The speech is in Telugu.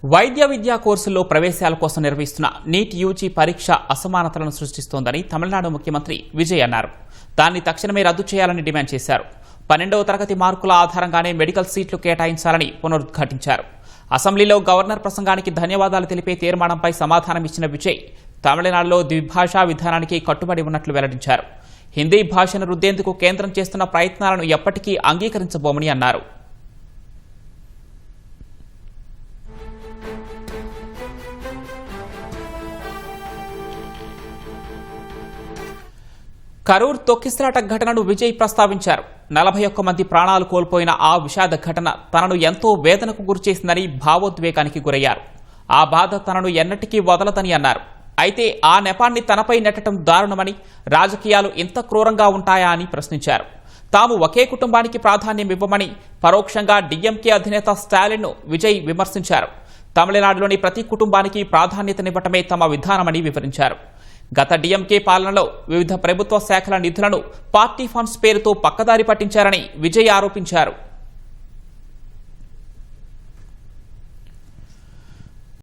వైద్య విద్యా కోర్సుల్లో ప్రవేశాల కోసం నిర్వహిస్తున్న నీట్ యూజీ పరీక్ష అసమానతలను సృష్టిస్తోందని తమిళనాడు ముఖ్యమంత్రి విజయ్ అన్నారు. దాన్ని తక్షణమే రద్దు చేయాలని డిమాండ్ చేశారు. 12వ తరగతి మార్కుల ఆధారంగానే మెడికల్ సీట్లు కేటాయించాలని పునరుద్ఘాటించారు. అసెంబ్లీలో గవర్నర్ ప్రసంగానికి ధన్యవాదాలు తెలిపే తీర్మానంపై సమాధానమిచ్చిన విజయ్ తమిళనాడులో ద్విభాషా విధానానికి కట్టుబడి ఉన్నట్లు వెల్లడించారు. హిందీ భాషను రుద్దేందుకు కేంద్రం చేస్తున్న ప్రయత్నాలను ఎప్పటికీ అంగీకరించబోమని అన్నారు. కరూర్ తొక్కిసలాట ఘటనను విజయ్ ప్రస్తావించారు. 41 మంది ప్రాణాలు కోల్పోయిన ఆ విషాద ఘటన తనను ఎంతో వేదనకు గురిచేసిందని భావోద్వేగానికి గురయ్యారు. ఆ బాధ తనను ఎన్నటికీ వదలదని అన్నారు. అయితే ఆ నెపాన్ని తనపై నెట్టడం దారుణమని, రాజకీయాలు ఇంత క్రూరంగా ఉంటాయా అని ప్రశ్నించారు. తాము ఒకే కుటుంబానికి ప్రాధాన్యం ఇవ్వమని పరోక్షంగా డీఎంకే అధినేత స్టాలిన్ను విజయ్ విమర్శించారు. తమిళనాడులోని ప్రతి కుటుంబానికి ప్రాధాన్యతనివ్వటమే తమ విధానమని వివరించారు. గత డీఎంకే పాలనలో వివిధ ప్రభుత్వ శాఖల నిధులను పార్టీ ఫండ్స్ పేరుతో పక్కదారి పట్టించారని విజయ్ ఆరోపించారు.